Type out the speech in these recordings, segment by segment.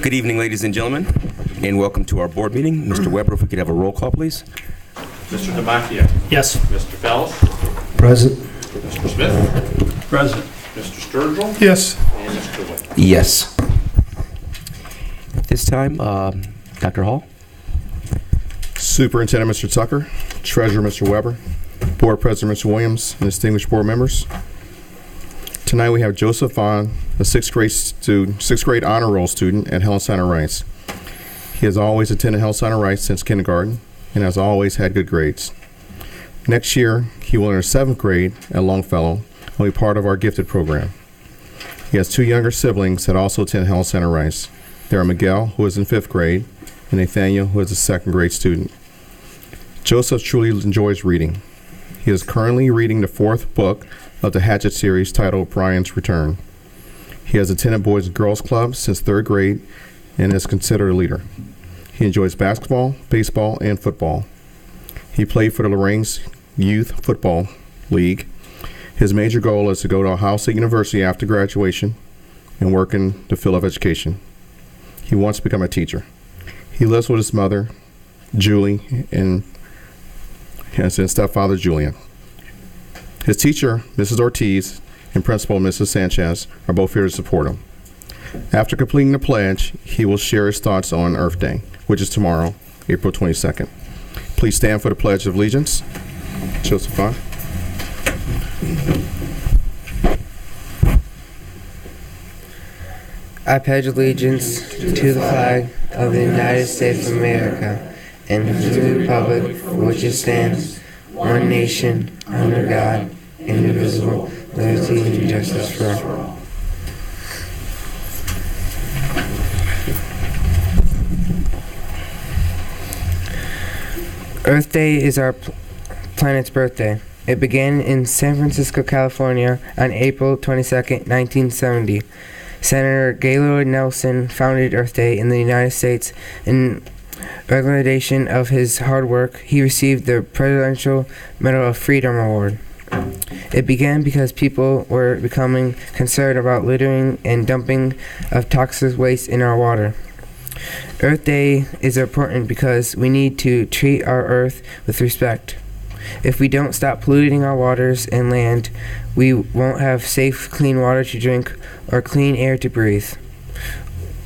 Good evening, ladies and gentlemen, and welcome to our board meeting. Mr. Weber, if we could have a roll call, please. Mr. Demakia. Yes. Mr. Fells. Present. Mr. Smith. Present. Mr. Sturgill. Yes. And Mr. Witt. Yes. At this time, Dr. Hall. Superintendent Mr. Tucker, Treasurer Mr. Weber, Board President Mr. Williams, and distinguished board members. Tonight we have Joseph Vaughn, a sixth grade honor roll student at Helen Center Rice. He has always attended Helen Center Rice since kindergarten and has always had good grades. Next year, he will enter seventh grade at Longfellow and will be part of our gifted program. He has two younger siblings that also attend Helen Center Rice. They are Miguel, who is in fifth grade, and Nathaniel, who is a second grade student. Joseph truly enjoys reading. He is currently reading the fourth book of the Hatchet series titled Brian's Return. He has attended Boys and Girls Club since third grade and is considered a leader. He enjoys basketball, baseball, and football. He played for the Lorain's Youth Football League. His major goal is to go to Ohio State University after graduation and work in the field of education. He wants to become a teacher. He lives with his mother, Julie, and his stepfather, Julian. His teacher, Mrs. Ortiz, and principal, Mrs. Sanchez, are both here to support him. After completing the pledge, he will share his thoughts on Earth Day, which is tomorrow, April 22nd. Please stand for the Pledge of Allegiance. Joseph Vaughn. I pledge allegiance to the flag of the United States of America and to the republic for which it stands, one nation, under God, indivisible, liberty and justice for all. Earth Day is our planet's birthday. It began in San Francisco, California on April 22nd, 1970. Senator Gaylord Nelson founded Earth Day in the United States. In recognition of his hard work, he received the Presidential Medal of Freedom Award. It began because people were becoming concerned about littering and dumping of toxic waste in our water. Earth Day is important because we need to treat our earth with respect. If we don't stop polluting our waters and land, we won't have safe, clean water to drink or clean air to breathe.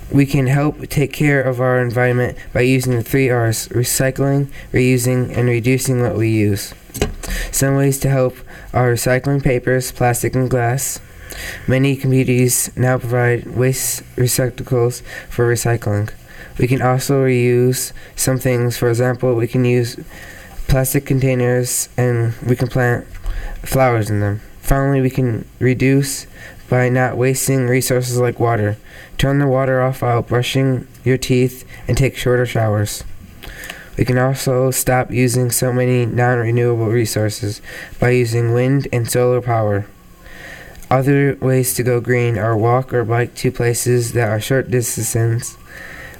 We can help take care of our environment by using the 3 R's: recycling, reusing, and reducing what we use. Some ways to help are recycling papers, plastic, and glass. Many communities now provide waste receptacles for recycling. We can also reuse some things. For example, we can use plastic containers and we can plant flowers in them. Finally, we can reduce by not wasting resources like water. Turn the water off while brushing your teeth and take shorter showers. We can also stop using so many non-renewable resources by using wind and solar power. Other ways to go green are walk or bike to places that are short distances.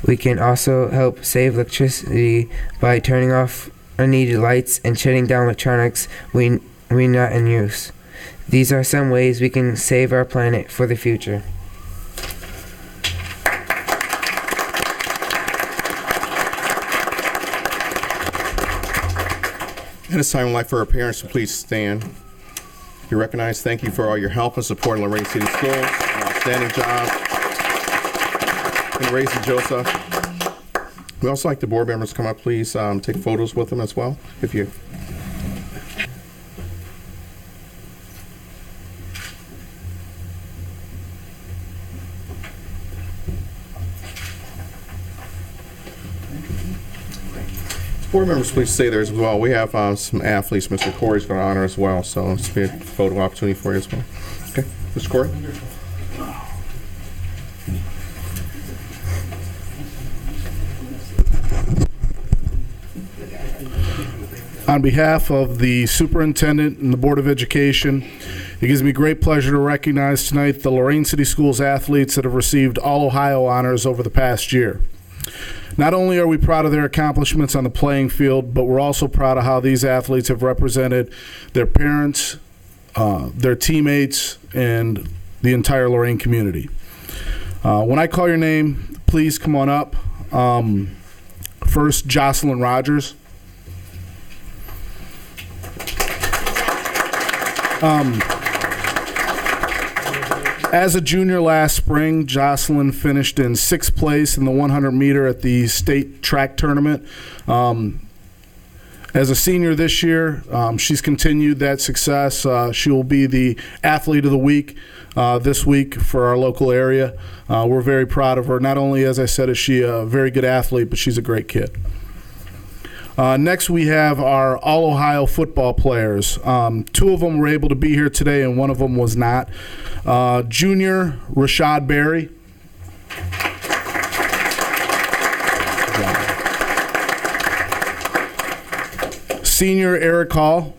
We can also help save electricity by turning off unneeded lights and shutting down electronics we're not in use. These are some ways we can save our planet for the future. At this time, I'd like for our parents to please stand. Be recognized. Thank you for all your help and support in Lorain City Schools. An outstanding job in raising Joseph. We also like the board members to come up, please take photos with them as well, if you. Board members, please stay there as well. We have some athletes Mr. Corey's going to honor as well, so it's be a photo opportunity for you as well. Okay, Mr. Corey. On behalf of the superintendent and the Board of Education, it gives me great pleasure to recognize tonight the Lorain City Schools athletes that have received All-Ohio honors over the past year. Not only are we proud of their accomplishments on the playing field, but we're also proud of how these athletes have represented their parents, their teammates, and the entire Lorain community. When I call your name, please come on up. First, Jocelyn Rogers. As a junior last spring, Jocelyn finished in 6th place in the 100 meter at the state track tournament. As a senior this year, she's continued that success. She will be the athlete of the week this week for our local area. We're very proud of her. Not only, as I said, is she a very good athlete, but she's a great kid. Next, we have our All-Ohio football players. 2 of them were able to be here today, and 1 of them was not. Junior Rashad Berry. Senior Eric Hall.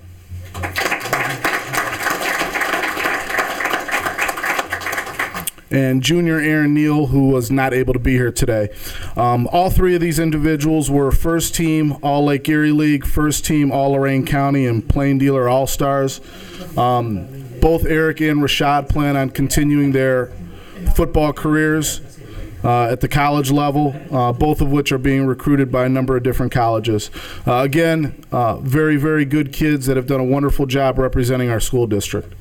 And junior Aaron Neal, who was not able to be here today. All 3 of these individuals were first team All Lake Erie League, first team All Lorain County, and Plain Dealer All-Stars. Both Eric and Rashad plan on continuing their football careers at the college level, both of which are being recruited by a number of different colleges. Again, very, very good kids that have done a wonderful job representing our school district.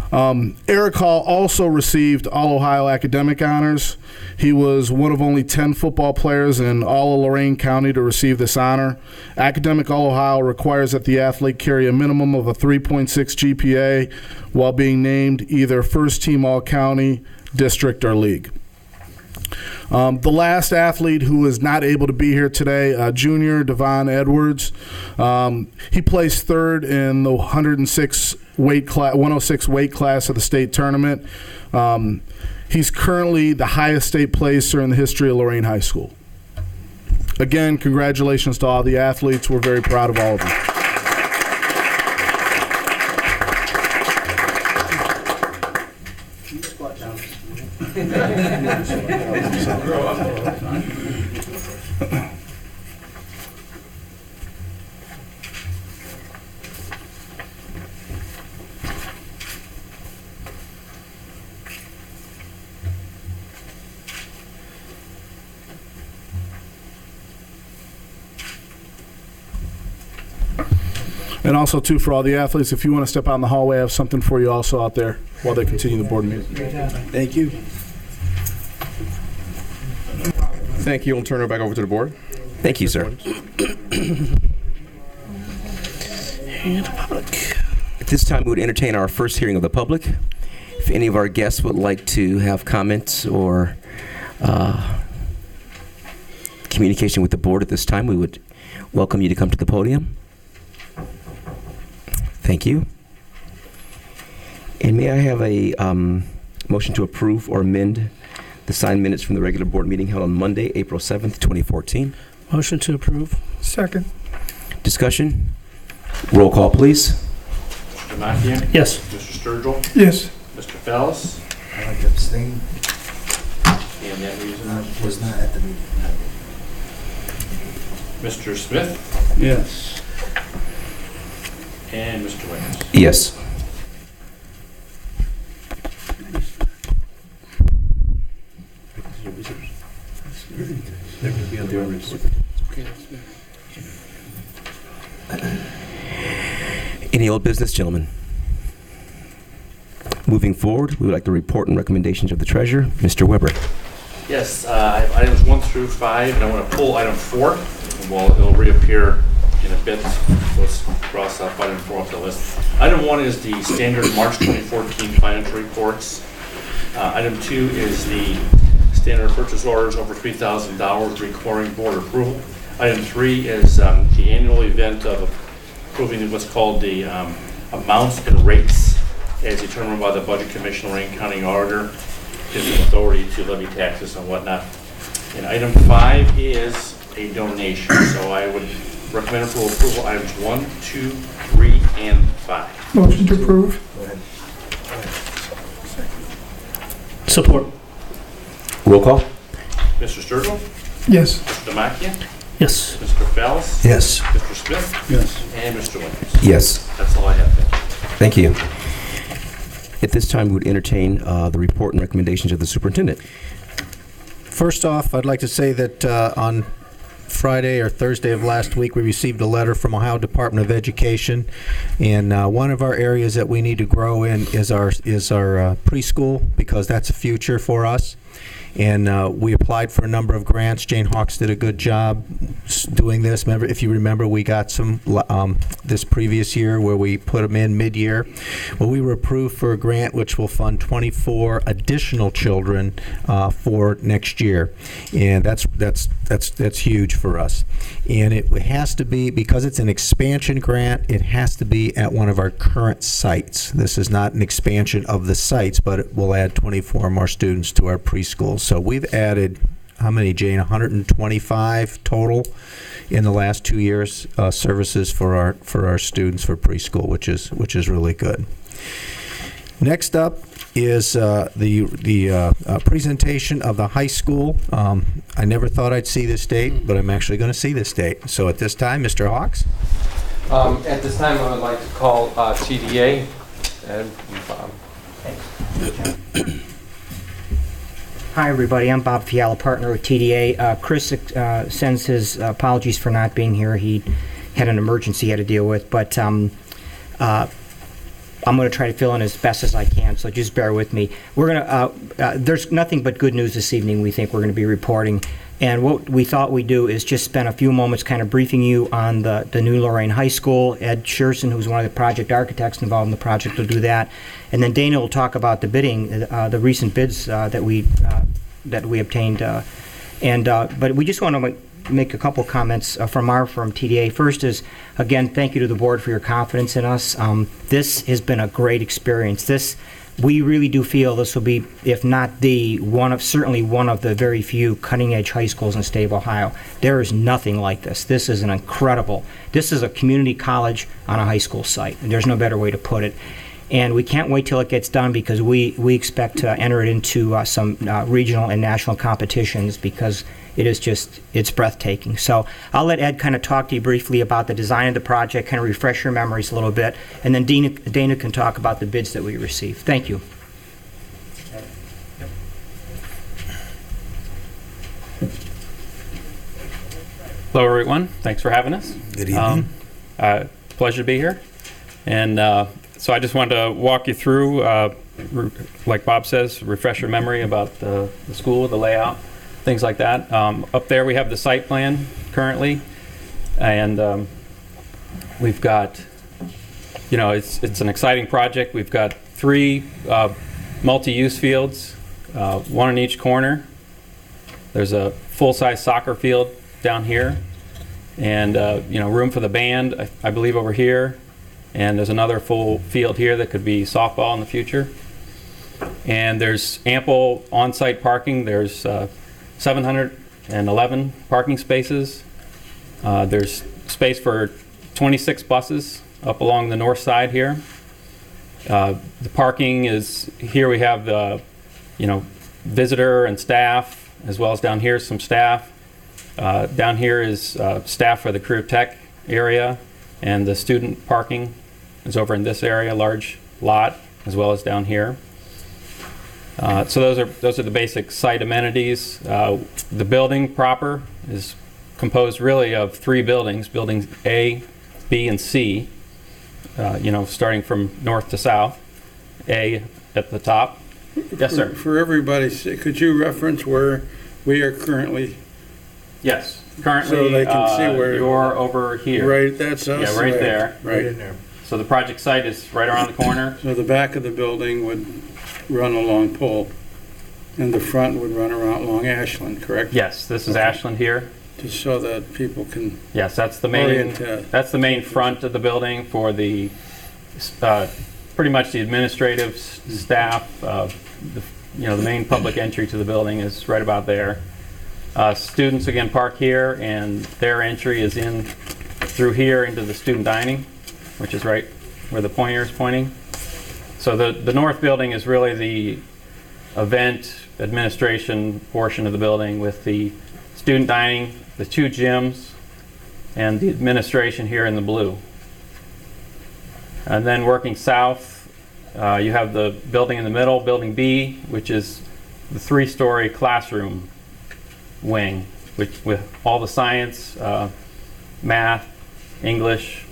Eric Hall also received All-Ohio academic honors. He was one of only 10 football players in all of Lorain County to receive this honor. Academic All-Ohio requires that the athlete carry a minimum of a 3.6 GPA while being named either first team All-County, district, or league. The last athlete who is not able to be here today, junior Devon Edwards. He placed 3rd in the 106 weight class of the state tournament. He's currently the highest state placer in the history of Lorain High School. Again, congratulations to all the athletes. We're very proud of all of them. And also, too, for all the athletes, if you want to step out in the hallway, I have something for you also out there while they continue the board meeting. Thank you. Thank you. We'll turn it back over to the board. Thank you, sir. At this time, we would entertain our first hearing of the public. If any of our guests would like to have comments or communication with the board at this time, we would welcome you to come to the podium. Thank you. And may I have a motion to approve or amend the signed minutes from the regular board meeting held on Monday, April 7th, 2014? Motion to approve. Second. Discussion? Roll call, please. Mr. Demakia? Yes. Mr. Sturgill? Yes. Mr. Fells? I'd like to abstain. And that reason? I was not at the meeting. Mr. Smith? Yes. And Mr. Williams? Yes. Any old business, gentlemen? Moving forward, we would like the report and recommendations of the treasurer, Mr. Weber. Yes, I have items 1 through 5, and I want to pull item 4. Well, it'll reappear in a bit. Let's cross off item 4 off the list. Item 1 is the standard March 2014 financial reports. Item 2 is the standard purchase orders over $3,000 requiring board approval. Item 3 is the annual event of approving what's called the amounts and rates as determined by the Budget Commission, Lorain County Auditor, gives them authority to levy taxes and whatnot. And item 5 is a donation. So I would recommend for approval items 1, 2, 3, and 5. Motion to approve. Support. Roll call. Mr. Sturgill? Yes. Mr. Demakia? Yes. Mr. Fells? Yes. Mr. Smith? Yes. And Mr. Williams? Yes. That's all I have. Thank you. At this time, we would entertain the report and recommendations of the superintendent. First off, I'd like to say that on Friday or Thursday of last week, we received a letter from Ohio Department of Education, and one of our areas that we need to grow in is our preschool, because that's a future for us. And we applied for a number of grants. Jane Hawks did a good job doing this. Remember, if you remember, we got some this previous year where we put them in mid-year. Well, we were approved for a grant which will fund 24 additional children for next year, and that's huge for us. And it has to be, because it's an expansion grant, it has to be at one of our current sites. This is not an expansion of the sites, but it will add 24 more students to our preschools. So we've added, how many, Jane? 125 total in the last 2 years, services for our students for preschool, which is really good. Next up is the presentation of the high school. I never thought I'd see this date, but I'm actually going to see this date. So at this time, Mr. Hawks. At this time, I would like to call TDA and Bob. Hi, everybody. I'm Bob Fiala, partner with TDA. Chris sends his apologies for not being here. He had an emergency he had to deal with, but I'm going to try to fill in as best as I can, so just bear with me. We're going to, there's nothing but good news this evening we think we're going to be reporting. And what we thought we'd do is just spend a few moments kind of briefing you on the new Lorain High School. Ed Scherson, who's one of the project architects involved in the project, will do that. And then Dana will talk about the bidding, the recent bids that we obtained. But we just want to make a couple comments from our firm, TDA. First is, again, thank you to the board for your confidence in us. This has been a great experience. We really do feel this will be, if not certainly one of the very few cutting-edge high schools in the state of Ohio. There is nothing like this. This is this is a community college on a high school site, and there's no better way to put it. And we can't wait till it gets done, because we expect to enter it into some regional and national competitions, because it's breathtaking. So I'll let Ed kind of talk to you briefly about the design of the project, kind of refresh your memories a little bit, and then Dana can talk about the bids that we received. Thank you. Hello, everyone. Thanks for having us. Good evening. Pleasure to be here. And so I just wanted to walk you through, like Bob says, refresh your memory about the school, the layout, things like that. Up there we have the site plan currently, and we've got, it's an exciting project. We've got 3 multi-use fields, one in each corner. There's a full-size soccer field down here, and room for the band, I believe, over here. And there's another full field here that could be softball in the future. And there's ample on-site parking. There's 711 parking spaces. There's space for 26 buses up along the north side here. The parking is, here we have the, visitor and staff, as well as down here some staff. Down here is staff for the career tech area, and the student parking is over in this area, large lot, as well as down here. So those are the basic site amenities. The building proper is composed really of 3 buildings: buildings A, B, and C. Starting from north to south. A at the top. Yes, sir. For everybody's sake, could you reference where we are currently? Yes. Currently, so they can see where you're over here. Right, that's us. Yeah, right there. Right in there. So the project site is right around the corner. So the back of the building would run along Pole, and the front would run along Ashland, correct? Yes, this is Ashland here. Just so that people can. Yes, that's the main. That's the main front of the building for the pretty much the administrative staff. The main public entry to the building is right about there. Students again park here, and their entry is in through here into the student dining, which is right where the pointer is pointing. So the north building is really the event administration portion of the building, with the student dining, the 2 gyms, and the administration here in the blue. And then working south, you have the building in the middle, building B, which is the 3-story classroom wing, which with all the science, math, English,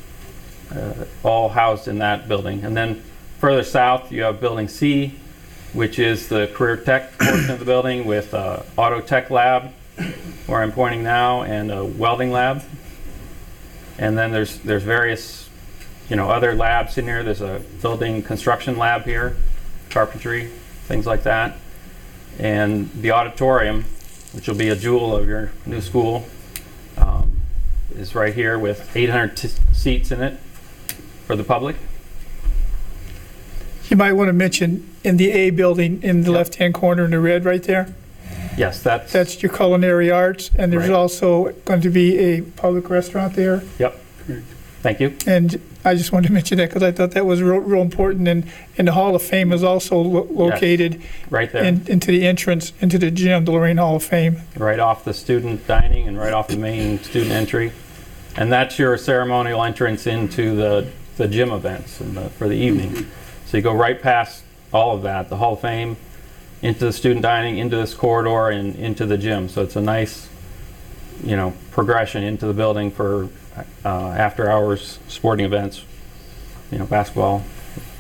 all housed in that building. And then further south, you have Building C, which is the career tech portion of the building with auto tech lab, where I'm pointing now, and a welding lab. And then there's various, other labs in here. There's a building construction lab here, carpentry, things like that. And the auditorium, which will be a jewel of your new school, is right here with 800 seats in it for the public. You might want to mention in the A building in the left-hand corner in the red right there. Yes, That's your culinary arts, and there's Right. also going to be a public restaurant there. Yep. Thank you. And I just wanted to mention that because I thought that was real important. And the Hall of Fame is also located Right there. into the entrance into the gym, the Lorain Hall of Fame. Right off the student dining and right off the main student entry. And that's your ceremonial entrance into the gym events for the evening. So you go right past all of that, the Hall of Fame, into the student dining, into this corridor, and into the gym. So it's a nice, progression into the building for after-hours sporting events, basketball,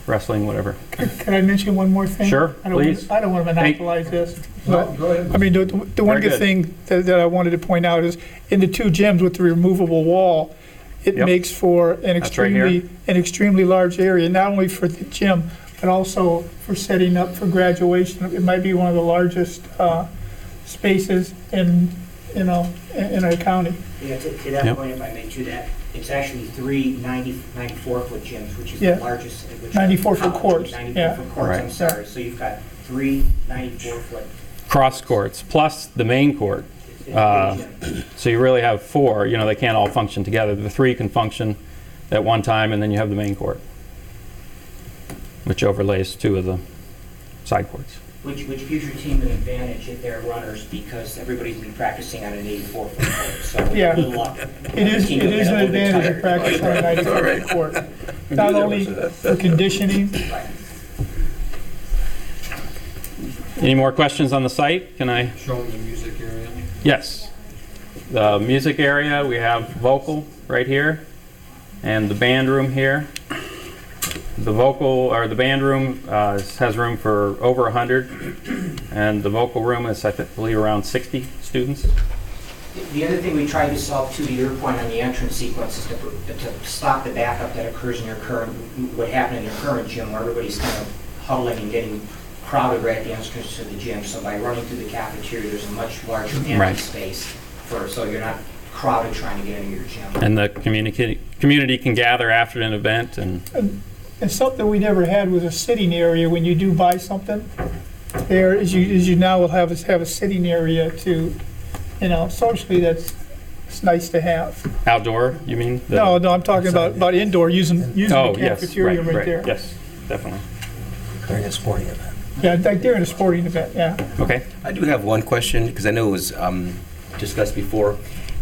wrestling, whatever. Can I mention one more thing? Sure, please. I don't want to monopolize this. But, go ahead. I mean, the one Very good thing that I wanted to point out is in the two gyms with the removable wall, it Yep. makes for an That's right here. extremely large area, not only for the gym, but also for setting up for graduation. It might be one of the largest spaces in our county. Yeah, to that Yep. point, if I may, to that, it's actually three 94-foot gyms, which is Yeah. the largest. 94-foot courts, 94-foot courts, Right. I'm sorry. So you've got three 94-foot. Cross courts, plus the main court. So you really have four. They can't all function together. The three can function at one time, and then you have the main court, which overlays two of the side courts. Which gives your team an advantage if they're runners because everybody's been practicing on an 84-foot court. So Yeah. good luck. It is Team will get an a little bit advantage tired. of practice on a 94-foot court. Not only for conditioning. Right. Any more questions on the site? Can I? Show them the music area. Yes. The music area, we have vocal right here, and the band room here. The band room has room for over 100, and the vocal room is, I believe, around 60 students. The other thing we tried to solve, too, to your point on the entrance sequence, is to stop the backup that occurs in what happened in your current gym, where everybody's kind of huddling and getting crowded right at the entrance to the gym. So by running through the cafeteria, there's a much larger empty Right. space so you're not crowded trying to get into your gym. And the community can gather after an event, and And something we never had was a sitting area when you do buy something. There, as you now will have a sitting area to, socially it's nice to have. outdoor, you mean? No, I'm talking about indoor, using Oh, the yes, cafeteria right there. Yes, definitely. During a sporting event. Yeah, like during a sporting event, yeah. Okay. I do have one question, because I know it was discussed before.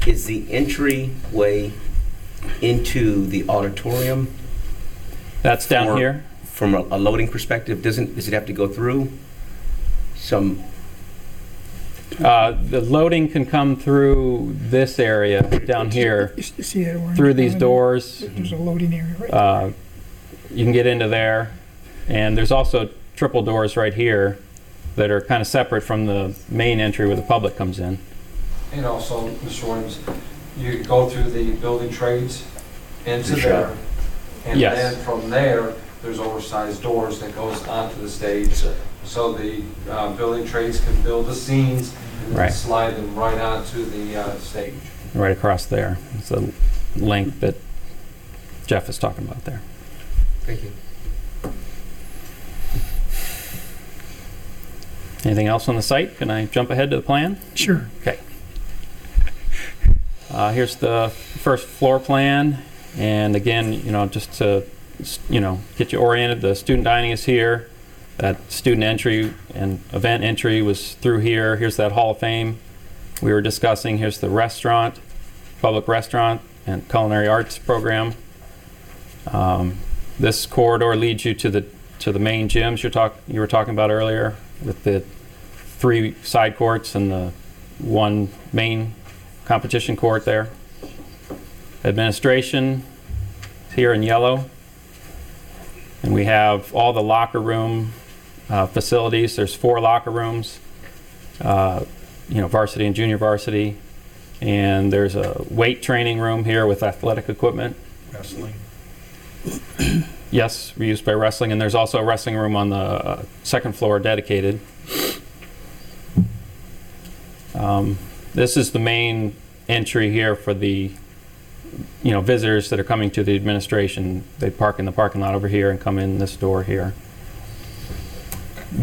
Is the entryway into the auditorium, That's down For- here. from a loading perspective, does it have to go through some? The loading can come through this area down here, You see that orange through these line? doors. There's a loading area right there. You can get into there, and there's also triple doors right here that are kind of separate from the main entry where the public comes in. And also, Mr. Williams, you go through the building trades into Sure. there. And Yes. then from there, there's oversized doors that goes onto the stage. So the building trades can build the scenes and Right. slide them right onto the stage. Right across there. It's a link that Jeff is talking about there. Thank you. Anything else on the site? Can I jump ahead to the plan? Sure. Okay. Here's the first floor plan. And again, just to, get you oriented, the student dining is here. That student entry and event entry was through here. Here's that Hall of Fame we were discussing. Here's the restaurant, public restaurant and culinary arts program. This corridor leads you to the main gyms you were talking about earlier, with the 3 side courts and the one main competition court there. Administration is here in yellow. And we have all the locker room facilities. There's 4 locker rooms, varsity and junior varsity. And there's a weight training room here with athletic equipment. Wrestling. Yes, used by wrestling. And there's also a wrestling room on the second floor dedicated. This is the main entry here for the visitors that are coming to the administration. They park in the parking lot over here and come in this door here.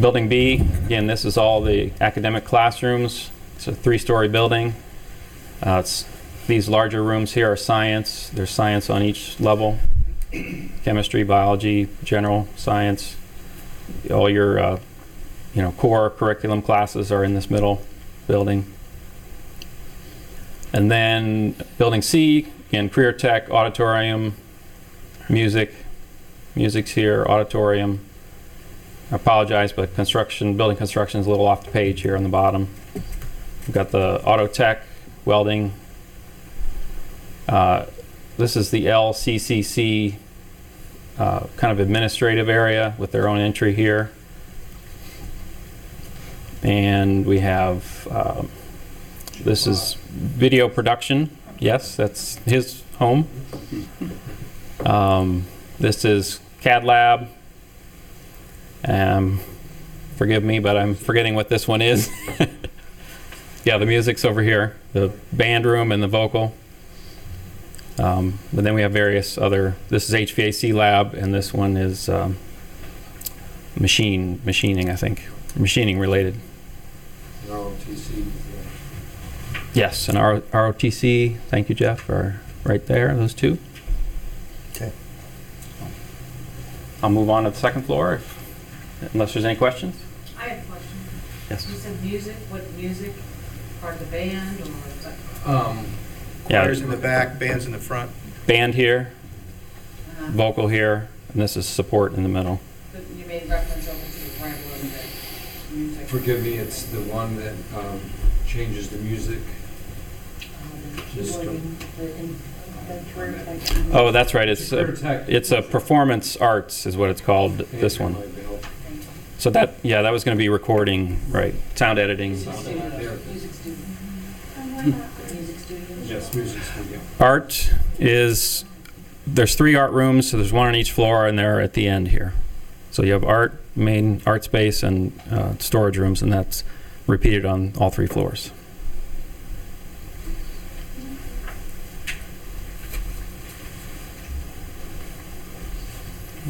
Building B, again, this is all the academic classrooms. It's a 3-story building. These larger rooms here are science. There's science on each level. Chemistry, biology, general science. All your core curriculum classes are in this middle building. And then building C, again, career tech, auditorium, music. Music's here, auditorium. I apologize, but building construction is a little off the page here on the bottom. We've got the auto tech, welding. This is the LCCC kind of administrative area with their own entry here. And we have, this is video production. Yes, that's his home. This is CAD lab. Forgive me, but I'm forgetting what this one is. Yeah, the music's over here, the band room and the vocal. But then we have various other, this is HVAC lab, and this one is machining, I think. Machining related. ROTC. Yes, and ROTC, thank you, Jeff, are right there, those two. Okay. I'll move on to the second floor, unless there's any questions. I have a question. Yes. You said music, what music? Part of the band or is that? Yeah, Choirs in the back, bands in the front. band here, Uh-huh. vocal here, and this is support in the middle. But you made reference over to the grant a little bit. Music. Forgive me, it's the one that changes the music. Just Oh, that's right. It's Career tech. it's a performance arts is what it's called. This one. So that was going to be recording, right? Sound editing. Music studio. Music studio. Yes, music studio. Art is there's 3 art rooms, so there's one on each floor, and they're at the end here. So you have art, main art space, and storage rooms, and that's repeated on all 3 floors.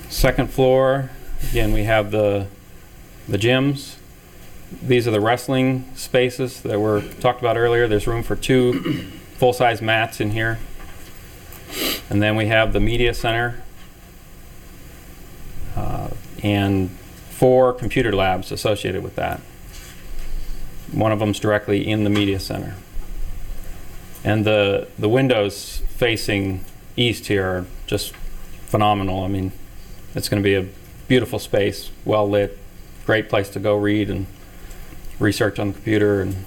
Second floor, again, we have the gyms. These are the wrestling spaces that were talked about earlier. There's room for 2 full-size mats in here. And then we have the media center and 4 computer labs associated with that. One of them's directly in the media center. And the windows facing east here are just phenomenal. I mean, it's going to be a beautiful space, well lit, great place to go read and research on the computer, and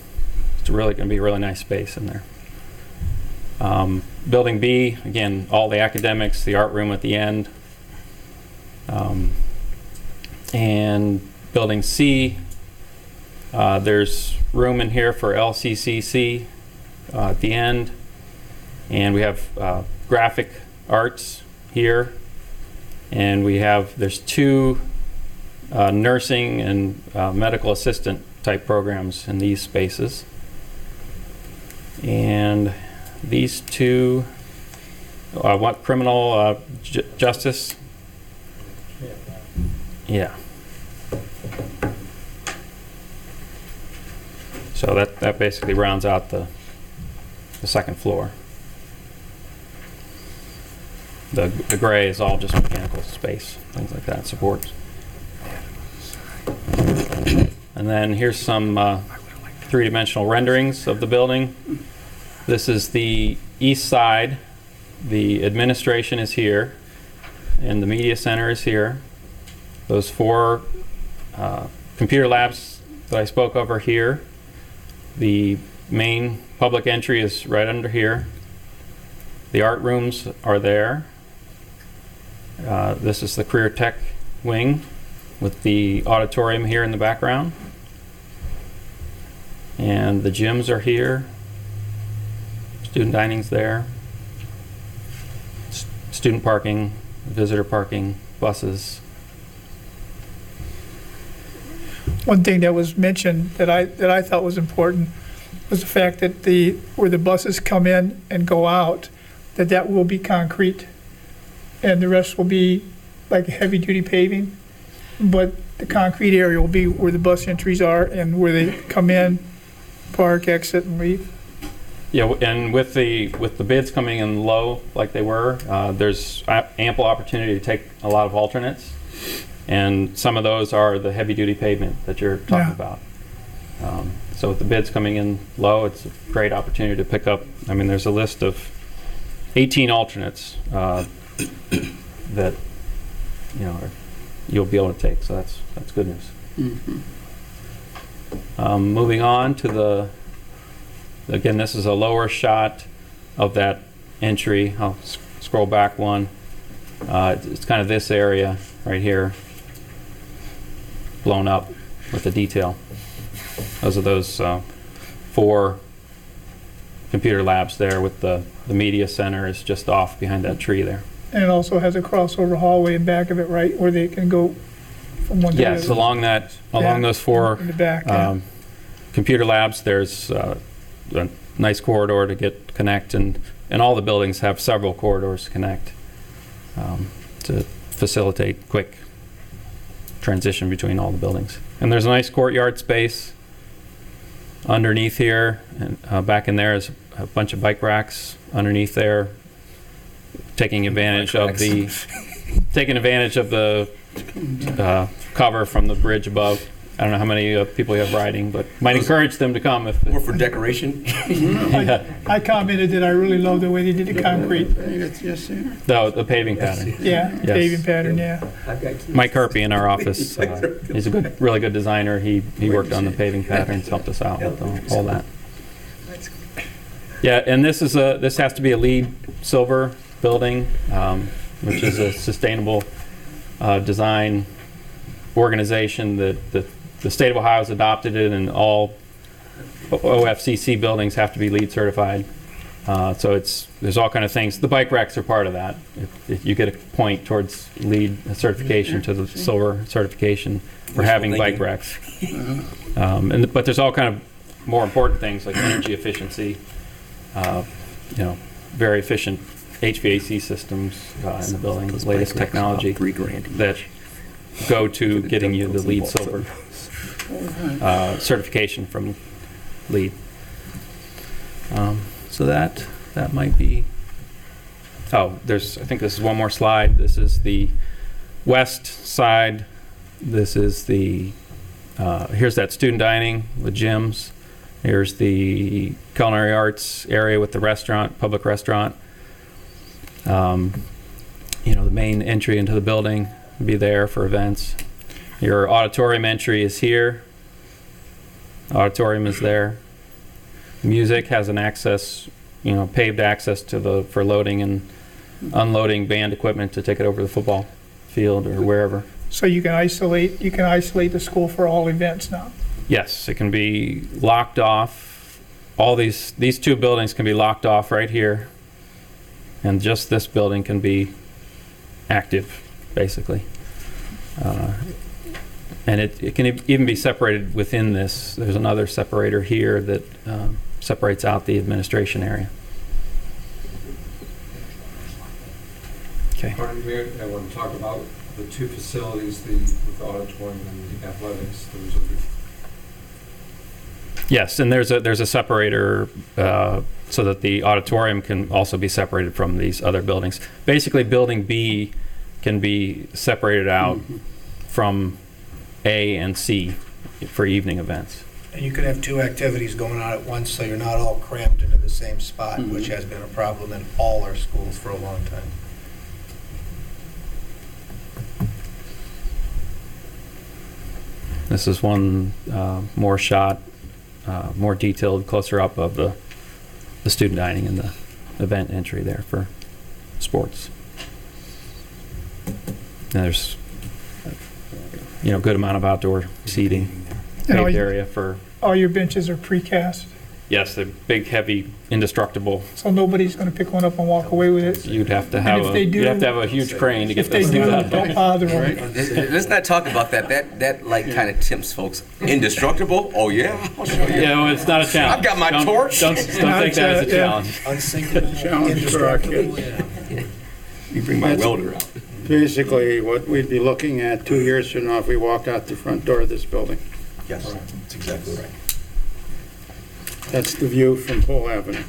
it's really going to be a really nice space in there. Building B, again, all the academics, the art room at the end. And building C, there's room in here for LCCC at the end. And we have graphic arts here. And there's 2 nursing and medical assistant type programs in these spaces. And these 2, what criminal justice? Yeah. So that basically rounds out the second floor. The gray is all just mechanical space, things like that, supports. And then here's some 3-dimensional renderings of the building. This is the east side. The administration is here, and the media center is here. Those 4 computer labs that I spoke of are here. The main public entry is right under here. The art rooms are there. This is the career tech wing with the auditorium here in the background. And the gyms are here. Student dining's there. Student parking, visitor parking, buses. One thing that was mentioned that I thought was important was the fact that where the buses come in and go out, that will be concrete, and the rest will be like heavy-duty paving. But the concrete area will be where the bus entries are and where they come in, park, exit, and leave. Yeah, and with the bids coming in low like they were, there's ample opportunity to take a lot of alternates, and some of those are the heavy-duty pavement that you're talking about. So with the bids coming in low, it's a great opportunity to pick up. I mean, there's a list of 18 alternates that you'll be able to take. So that's good news. Moving on to again, this is a lower shot of that entry. I'll scroll back one. It's kind of this area right here, blown up with the detail. Those are those 4 computer labs there, with the media center is just off behind that tree there. And it also has a crossover hallway in back of it, right, where they can go from one to the other. Yes, along those 4 in the back, computer labs, there's a nice corridor to connect, and all the buildings have several corridors to connect to facilitate quick transition between all the buildings. And there's a nice courtyard space underneath here, and back in there is a bunch of bike racks underneath there, taking advantage of the cover from the bridge above. I don't know how many people you have riding, but might encourage them to come if or for decoration. Yeah. I commented that I really love the way they did the concrete. The paving pattern. Yeah, Yes. paving pattern, yeah. Mike Herpy in our office, he's a really good designer. He worked on the paving patterns, helped us out with all that. Yeah, and this has to be a LEED silver building, which is a sustainable design organization that the state of Ohio has adopted it, and all OFCC buildings have to be LEED certified. So there's all kind of things. The bike racks are part of that. If you get a point towards LEED certification to the silver certification for having bike racks. But there's all kind of more important things like energy efficiency, very efficient HVAC systems in the building, the latest technology that go to getting you the LEED silver certification from LEED. So that might be. I think this is one more slide. This is the west side. This is here's that student dining with gyms. Here's the culinary arts area with the restaurant, public restaurant. The main entry into the building will be there for events. Your auditorium entry is here. Auditorium is there. Music has an access, paved access for loading and unloading band equipment to take it over the football field or wherever. So you can isolate the school for all events now. Yes, it can be locked off. All these 2 buildings can be locked off right here, and just this building can be active, basically. And it can even be separated within this. There's another separator here that separates out the administration area. Okay. I want to talk about the 2 facilities, the auditorium and the athletics. Yes, and there's a separator so that the auditorium can also be separated from these other buildings. Basically, Building B can be separated out from A and C for evening events. And you could have 2 activities going on at once, so you're not all crammed into the same spot, which has been a problem in all our schools for a long time. This is one more shot more detailed, closer up of the student dining and the event entry there for sports. And there's, good amount of outdoor seating, And all paved you- area for, All your benches are precast, yes, they're big, heavy, indestructible. so nobody's gonna pick one up and walk away with it. You'd have to And have if they do- a huge crane to get If they those do, things out. don't bother them. Let's not talk about that. That like kind of tempts folks. Indestructible? Oh yeah, I'll show you. Yeah, well, it's not a challenge. I've got my Don't- torch. Don't take that as a Yeah. challenge. Unsinkable, Challenge for our indestructible. kids. You bring my welder out. Basically, what we'd be looking at 2 years from now if we walked out the front door of this building. Yes, that's exactly right. That's the view from Pole Avenue.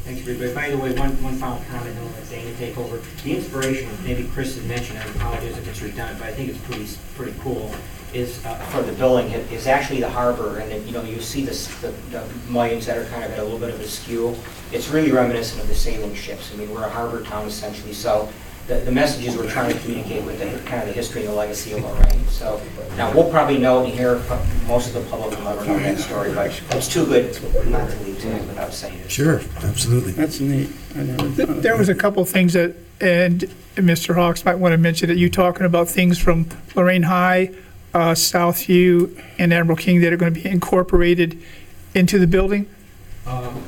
Thank you, but by the way, one final comment, and I'll let Dana take over. The inspiration, maybe Chris had mentioned, I apologize if it's redundant, but I think it's pretty cool, is for the building, is actually the harbor, and then, you see the mullions that are kind of at a little bit of a skew. It's really reminiscent of the sailing ships. I mean, we're a harbor town essentially, so the messages we're trying to communicate with the kind of the history and the legacy of Lorain. So now we'll probably know and hear most of the public will never know that story, but it's too good not to leave tonight without saying it. Sure, absolutely. That's neat. I never thought of There was a couple things that, and Mr. Hawks might want to mention that you talking about things from Lorain High, Southview, and Admiral King that are going to be incorporated into the building.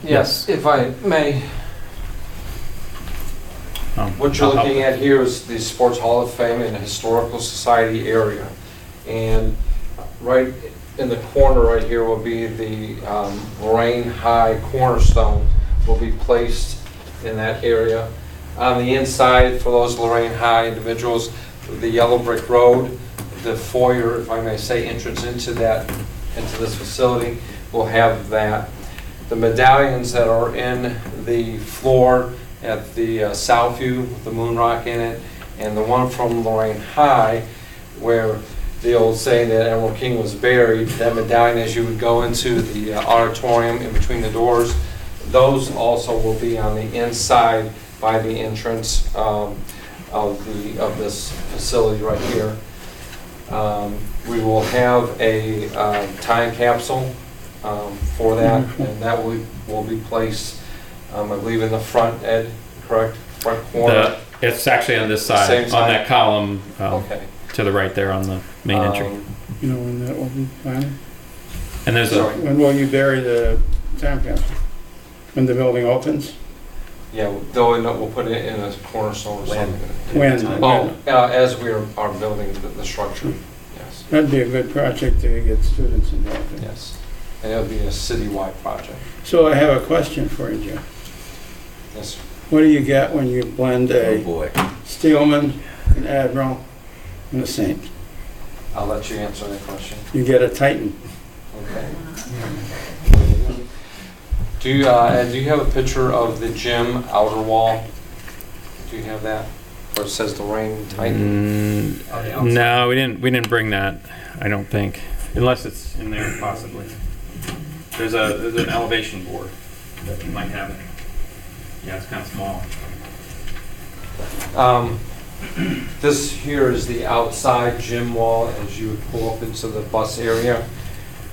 Yes, if I may. What you're looking at here is the Sports Hall of Fame and the Historical Society area. And right in the corner right here will be the Lorain High cornerstone will be placed in that area. On the inside, for those Lorain High individuals, the yellow brick road, the foyer, if I may say, entrance into this facility will have that. The medallions that are in the floor at the Southview with the moon rock in it, and the one from Lorain High, where the old saying that Admiral King was buried, that medallion as you would go into the auditorium in between the doors, those also will be on the inside by the entrance of this facility right here. We will have a time capsule for that, and that will be placed, I believe, in the front, Ed, correct? Front corner. It's actually on this side, Same on side? that column Okay. to the right there on the main entry. You know when that will be planned? And there's a, When will you bury the time capsule? When the building opens? Yeah, we'll put it in a cornerstone or something. When? As we are building the structure, yes. That'd be a good project to get students involved in. Yes. And it'll be a citywide project. So I have a question for you, Jim. Yes. What do you get when you blend Oh a boy. Steelman, an Admiral, and a Saint? I'll let you answer that question. You get a Titan. Okay. Do you have a picture of the gym outer wall? Do you have that? Where it says Lorain Titan? no, we didn't bring that, I don't think, unless it's in there possibly. There's an elevation board that you might have it. Yeah, it's kind of small. This here is the outside gym wall as you would pull up into the bus area.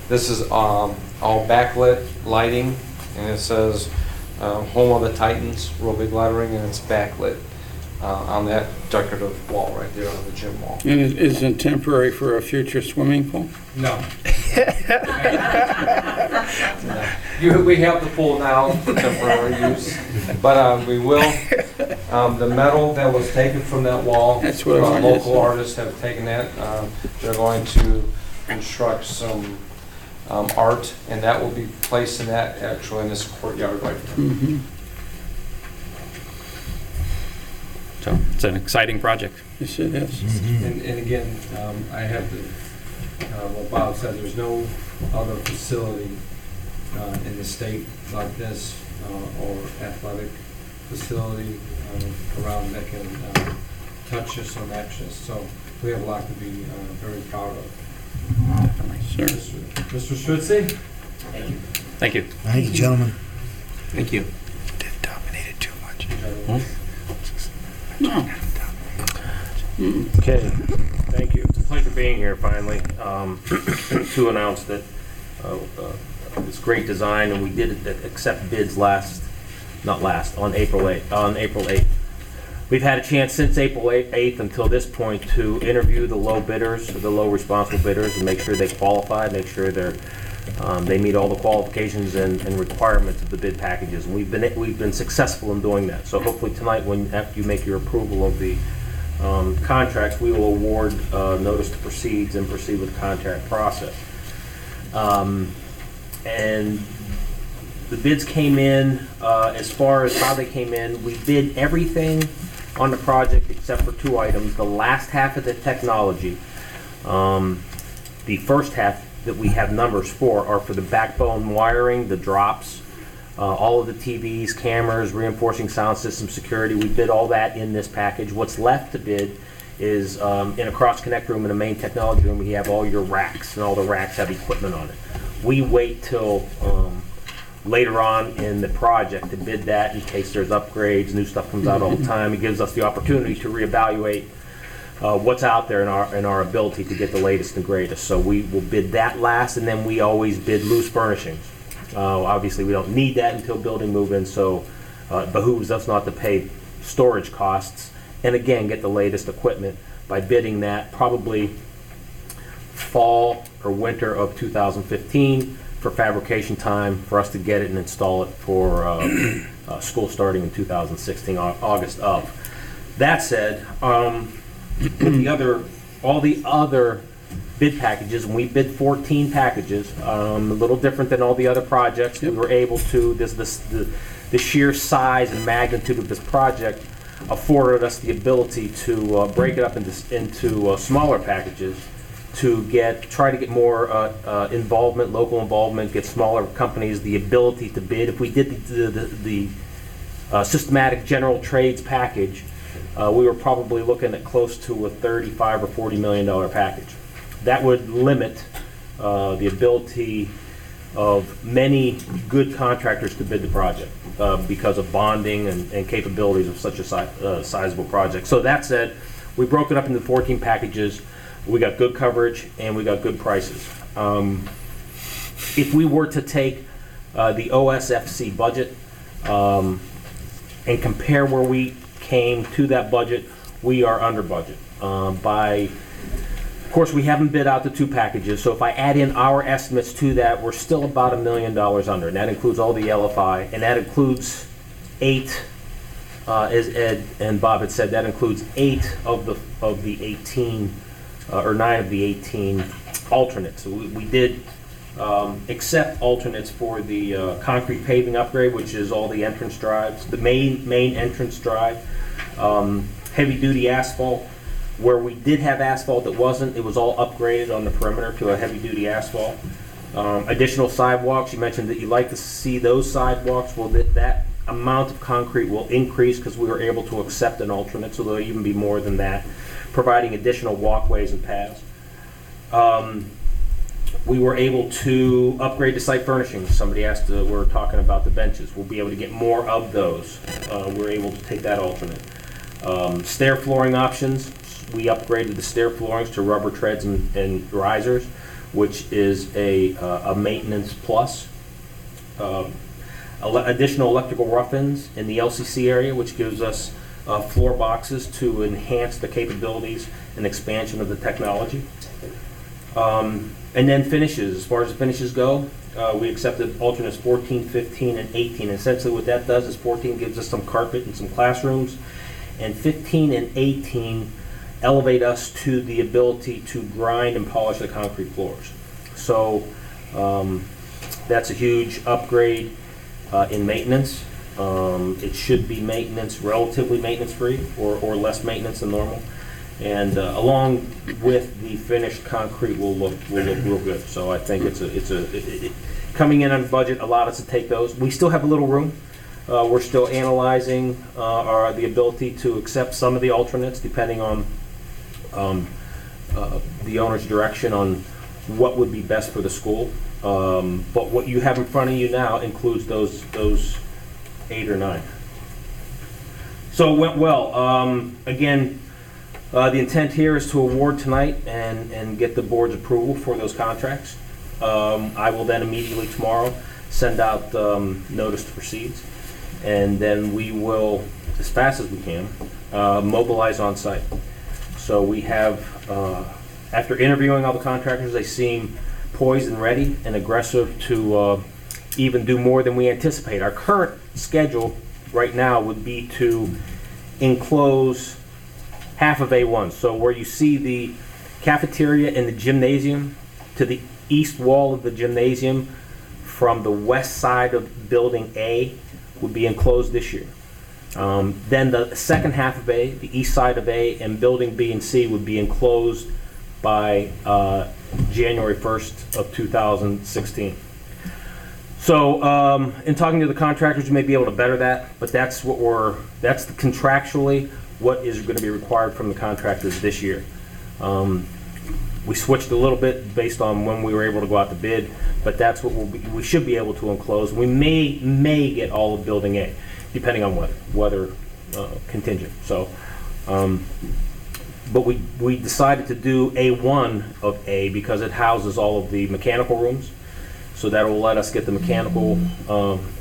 This is all backlit lighting, and it says Home of the Titans, real big lettering, and it's backlit on that decorative wall right there on the gym wall. And it isn't temporary for a future swimming pool? No. We have the pool now for temporary use, but we will. The metal that was taken from that wall, That's what I wanted to local see. artists have taken that. They're going to construct some art, and that will be placed in that, actually, in this courtyard right there. Mm-hmm. So it's an exciting project. Yes, it is. And again, I have to, what Bob said, there's no other facility in the state like this, or athletic facility around that can touch us or match us. So we have a lot to be very proud of. Sure. Mr. Schutze? Thank you. Thank you. Thank you, gentlemen. Thank you. Didn't dominate it too much. No. Okay, thank you. It's a pleasure being here finally to announce that this great design, and we did accept bids on April 8th. We've had a chance since April 8th until this point to interview the low bidders, the low responsible bidders, and make sure they qualify, make sure they meet all the qualifications and requirements of the bid packages. And we've been successful in doing that. So hopefully tonight, after you make your approval of the contracts, we will award notice to proceed and proceed with the contract process. And the bids came in, as far as how they came in, we bid everything on the project except for 2 items. The last half of the technology, the first half that we have numbers for, are for the backbone wiring, the drops, all of the TVs, cameras, reinforcing sound system security. We bid all that in this package. What's left to bid is in a cross-connect room, in a main technology room, we have all your racks, and all the racks have equipment on it. We wait till later on in the project to bid that in case there's upgrades, new stuff comes out all the time. It gives us the opportunity to reevaluate what's out there and our ability to get the latest and greatest. So we will bid that last, and then we always bid loose furnishings. Obviously, we don't need that until building move-in, so it behooves us not to pay storage costs, and again, get the latest equipment by bidding that probably fall or winter of 2015 for fabrication time for us to get it and install it for school starting in 2016, August of. That said, with all the other bid packages, and we bid 14 packages, a little different than all the other projects. We were able to, the sheer size and magnitude of this project afforded us the ability to break it up into smaller packages to try to get more involvement, local involvement, get smaller companies the ability to bid. If we did the systematic general trades package, we were probably looking at close to a $35 or $40 million package. That would limit the ability of many good contractors to bid the project because of bonding and capabilities of such a sizable project. So that said, we broke it up into 14 packages. We got good coverage and we got good prices. If we were to take the OSFC budget and compare where we came to that budget, we are under budget. Of course, we haven't bid out the 2 packages, so if I add in our estimates to that, we're still about $1 million under, and that includes all the LFI, and that includes 8, as Ed and Bob had said, that includes 8 of the 18, or 9 of the 18 alternates. So we did accept alternates for the concrete paving upgrade, which is all the entrance drives, the main entrance drive, heavy-duty asphalt. Where we did have asphalt that wasn't, it was all upgraded on the perimeter to a heavy-duty asphalt. Additional sidewalks, you mentioned that you'd like to see those sidewalks. Well, that amount of concrete will increase because we were able to accept an alternate, so there'll even be more than that, providing additional walkways and paths. We were able to upgrade the site furnishings. Somebody asked, we're talking about the benches. We'll be able to get more of those. We're able to take that alternate. Stair flooring options. We upgraded the stair floorings to rubber treads and risers, which is a maintenance plus. Additional electrical rough-ins in the LCC area, which gives us floor boxes to enhance the capabilities and expansion of the technology. And then finishes. As far as the finishes go, we accepted alternates 14, 15, and 18. Essentially what that does is 14 gives us some carpet and some classrooms, and 15 and 18 elevate us to the ability to grind and polish the concrete floors. So that's a huge upgrade in maintenance. It should be relatively maintenance-free, or less maintenance than normal. And along with the finished concrete will look real good. So I think it's coming in on budget allowed us to take those. We still have a little room. We're still analyzing the ability to accept some of the alternates depending on the owner's direction on what would be best for the school. But what you have in front of you now includes those 8 or 9. So it went well. Again, the intent here is to award tonight and get the board's approval for those contracts. I will then immediately tomorrow send out notice to proceed, and then we will, as fast as we can, mobilize on site. So we have, after interviewing all the contractors, they seem poised and ready and aggressive to even do more than we anticipate. Our current schedule right now would be to enclose half of A1. So where you see the cafeteria and the gymnasium, to the east wall of the gymnasium from the west side of building A would be enclosed this year. Then the second half of A, the east side of A, and building B and C would be enclosed by January 1st of 2016. So in talking to the contractors, you may be able to better that, but that's contractually what is going to be required from the contractors this year. We switched a little bit based on when we were able to go out to bid, but that's what we should be able to enclose. We may get all of building A, depending on weather contingent. So, but we decided to do A1 of A because it houses all of the mechanical rooms. So that will let us get the mechanical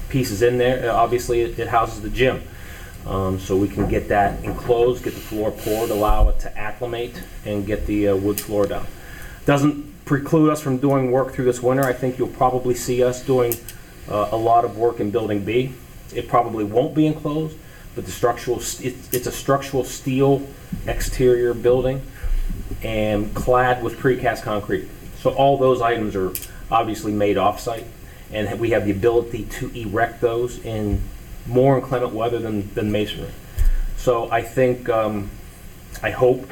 pieces in there. Obviously, it houses the gym. So we can get that enclosed, get the floor poured, allow it to acclimate, and get the wood floor down. Doesn't preclude us from doing work through this winter. I think you'll probably see us doing a lot of work in Building B. It probably won't be enclosed, but it's a structural steel exterior building and clad with precast concrete. So all those items are obviously made off-site, and we have the ability to erect those in more inclement weather than masonry. So I think, I hope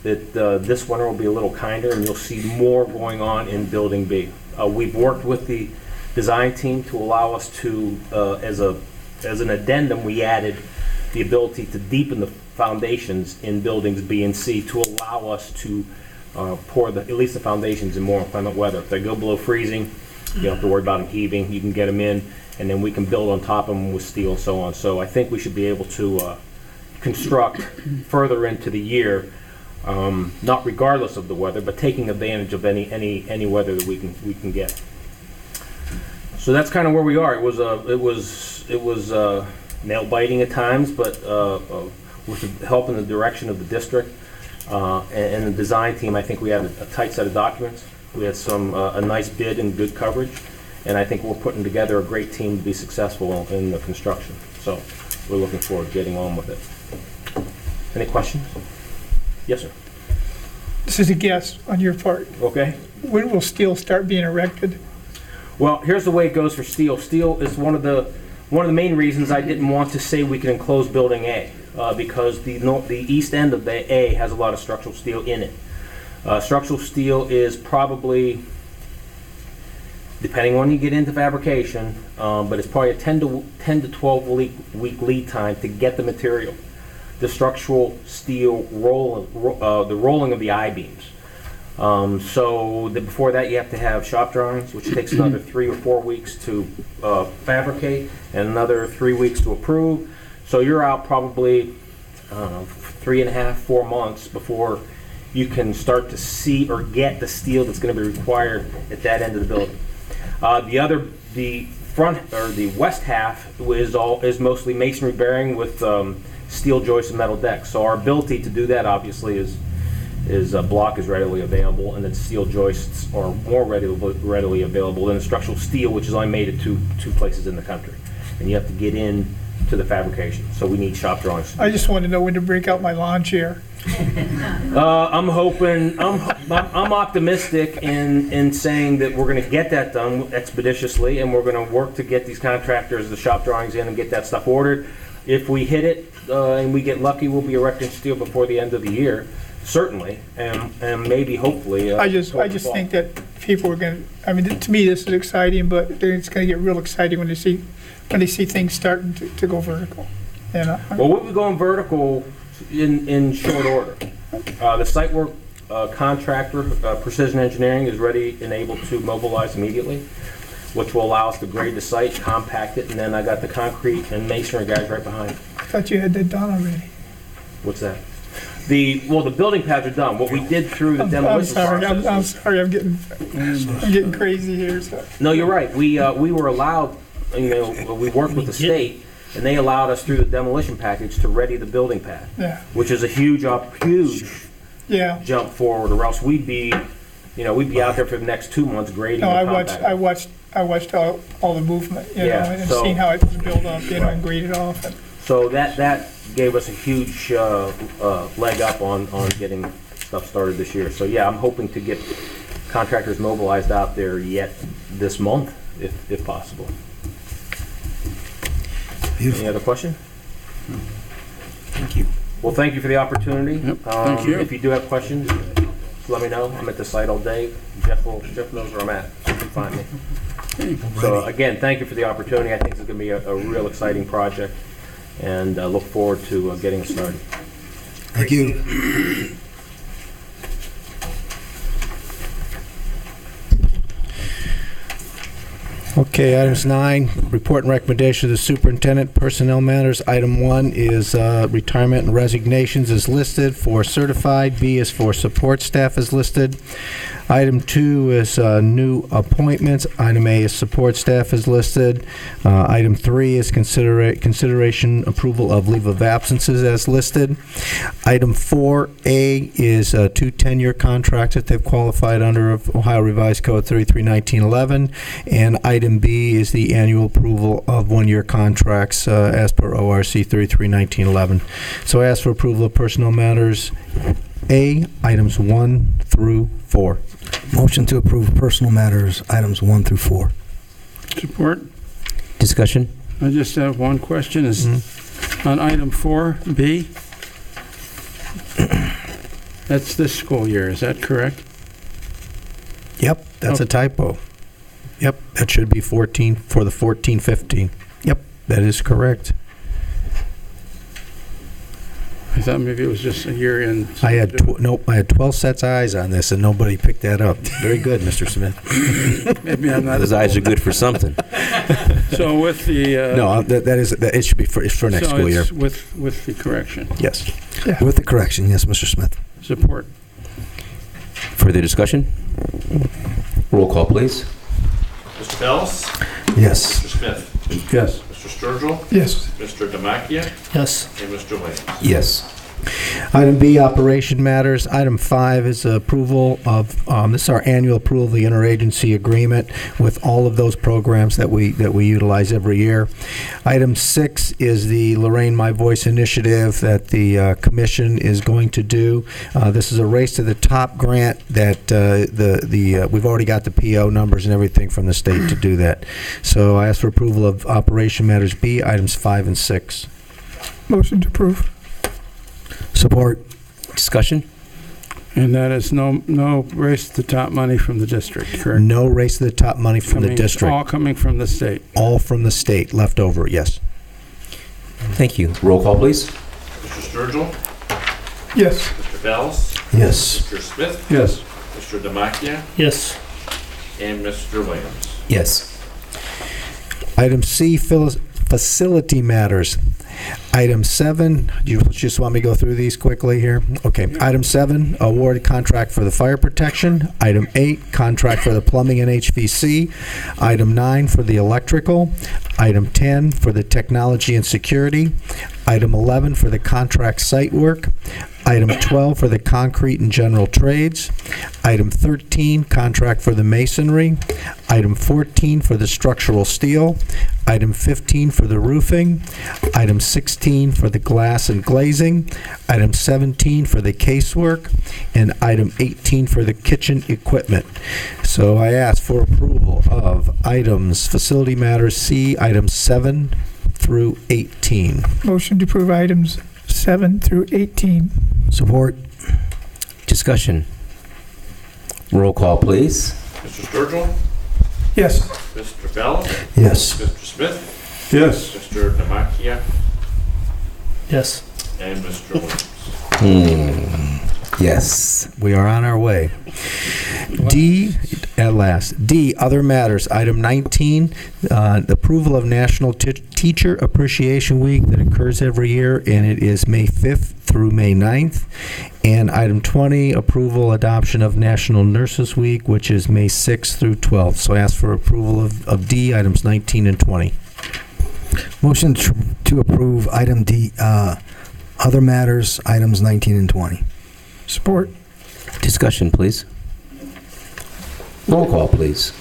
that this winter will be a little kinder and you'll see more going on in Building B. We've worked with the design team to allow us to, as an addendum, we added the ability to deepen the foundations in buildings B and C to allow us to pour at least the foundations in more inclement weather. If they go below freezing, you don't have to worry about them heaving. You can get them in, and then we can build on top of them with steel and so on. So I think we should be able to construct further into the year, not regardless of the weather, but taking advantage of any weather that we can get. So that's kind of where we are. It was nail biting at times, but with the help and the direction of the district and the design team, I think we had a tight set of documents. We had a nice bid and good coverage, and I think we're putting together a great team to be successful in the construction. So we're looking forward to getting on with it. Any questions? Yes, sir. This is a guess on your part. Okay. When will steel start being erected? Well, here's the way it goes for steel. Steel is one of the main reasons I didn't want to say we can enclose Building A, because the east end of the A has a lot of structural steel in it. Structural steel is probably, depending on when you get into fabrication, but it's probably a 10 to 12 week lead time to get the material. The structural steel the rolling of the I-beams. So before that you have to have shop drawings, which takes another 3 or 4 weeks to fabricate, and another 3 weeks to approve. So you're out probably 3.5, 4 months before you can start to see or get the steel that's going to be required at that end of the building. The front or the west half is mostly masonry bearing with steel joists and metal decks. So our ability to do that obviously is block is readily available, and then steel joists are more readily available than the structural steel, which is only made at two places in the country, and you have to get in to the fabrication. So we need shop drawings. I just want to know when to break out my lawn chair. I'm hoping, I'm optimistic in saying that we're going to get that done expeditiously, and we're going to work to get these contractors the shop drawings in and get that stuff ordered. If we hit it and we get lucky, we'll be erecting steel before the end of the year, certainly, and maybe hopefully. I just think that people are going to. I mean, to me, this is exciting, but it's going to get real exciting when they see things starting to go vertical. And well, we'll be going vertical in short order. The site work contractor, Precision Engineering, is ready and able to mobilize immediately, which will allow us to grade the site, compact it, and then I got the concrete and masonry guys right behind. I thought you had that done already. What's that? The building pads are done. What we did through the I'm demolition sorry, process. I'm sorry, I'm getting crazy here, so. No, you're right. We were allowed, we worked with the state, and they allowed us through the demolition package to ready the building pad, Yeah, which is a huge yeah. jump forward, or else we'd be out there for the next 2 months grading No, and I compacting. watched all the movement, Yeah, and so- seeing how it was built up, and graded off. And So that gave us a huge leg up on getting stuff started this year. So yeah, I'm hoping to get contractors mobilized out there yet this month, if possible. Any other question? Thank you. Well, thank you for the opportunity. Yep, thank you. If you do have questions, let me know. I'm at the site all day. Jeff knows where I'm at. You can find me. So again, thank you for the opportunity. I think this is going to be a real exciting project, and look forward to getting it started. Thank you. Okay, items 9, report and recommendation of the superintendent, personnel matters. Item 1 is retirement and resignations is listed for certified. B is for support staff is listed. Item 2 is new appointments. Item A is support staff is listed. Item 3 is consideration approval of leave of absences as listed. Item 4A is 2 10-year contracts that they've qualified under of Ohio Revised Code 33-1911. And item B is the annual approval of 1-year contracts as per ORC 33-1911. So I ask for approval of personnel matters A, items 1 through 4. Motion to approve personal matters, items 1 through 4. Support. Discussion? I just have one question. Is on item 4B, that's this school year, is that correct? Yep, that's a typo. Yep, that should be 14 for the 14-15. Yep, that is correct. I thought maybe it was just a year in. I had 12 sets of eyes on this, and nobody picked that up. Very good, Mr. Smith. Maybe I'm not. Those eyes are good for something. So with the. No, it should be for next so school year. it's with the correction. Yes. With the correction, yes, Mr. Smith. Support. Further discussion? Roll call, please. Mr. Bells? Yes. Mr. Smith? Yes. Mr. Sturgill? Yes. Mr. Demakia? Yes. And Mr. Williams? Yes. Item B, operation matters. Item 5 is approval of, this is our annual approval of the interagency agreement with all of those programs that we utilize every year. Item 6 is the Lorain My Voice initiative that the commission is going to do. This is a Race to the Top grant that we've already got the PO numbers and everything from the state to do that. So I ask for approval of operation matters B, items 5 and 6. Motion to approve. Support. Discussion? And that is no race to the top money from the district, correct? No Race to the Top money from the district. All coming from the state. All from the state, left over, yes. Thank you. Roll call, please. Mr. Sturgill? Yes. Mr. Bells? Yes. Mr. Smith? Yes. Mr. Demakia? Yes. And Mr. Williams? Yes. Item C, facility matters. Item 7, you just want me to go through these quickly here? Okay. Item 7, award contract for the fire protection. Item 8, contract for the plumbing and HVC. Item 9, for the electrical. Item 10, for the technology and security. Item 11, for the contract site work. Item 12, for the concrete and general trades. Item 13, contract for the masonry. Item 14, for the structural steel. Item 15, for the roofing. Item 16, for the glass and glazing. Item 17, for the casework. And item 18, for the kitchen equipment. So I ask for approval of items, facility matters C, items 7 through 18. Motion to approve items 7 through 18. Support. Discussion? Roll call, please. Mr. Sturgill? Yes. Mr. Bells? Yes. Mr. Smith? Yes. Mr. Demakia? Yes. And Mr. Williams? Yes, we are on our way. D, at last. D, other matters. Item 19, approval of national Teacher Appreciation Week that occurs every year, and it is May 5th through May 9th. And item 20, approval adoption of National Nurses Week, which is May 6th through 12th. So I ask for approval of D, items 19 and 20. Motion to approve item D, other matters, items 19 and 20. Support. Discussion, please. Roll call, please.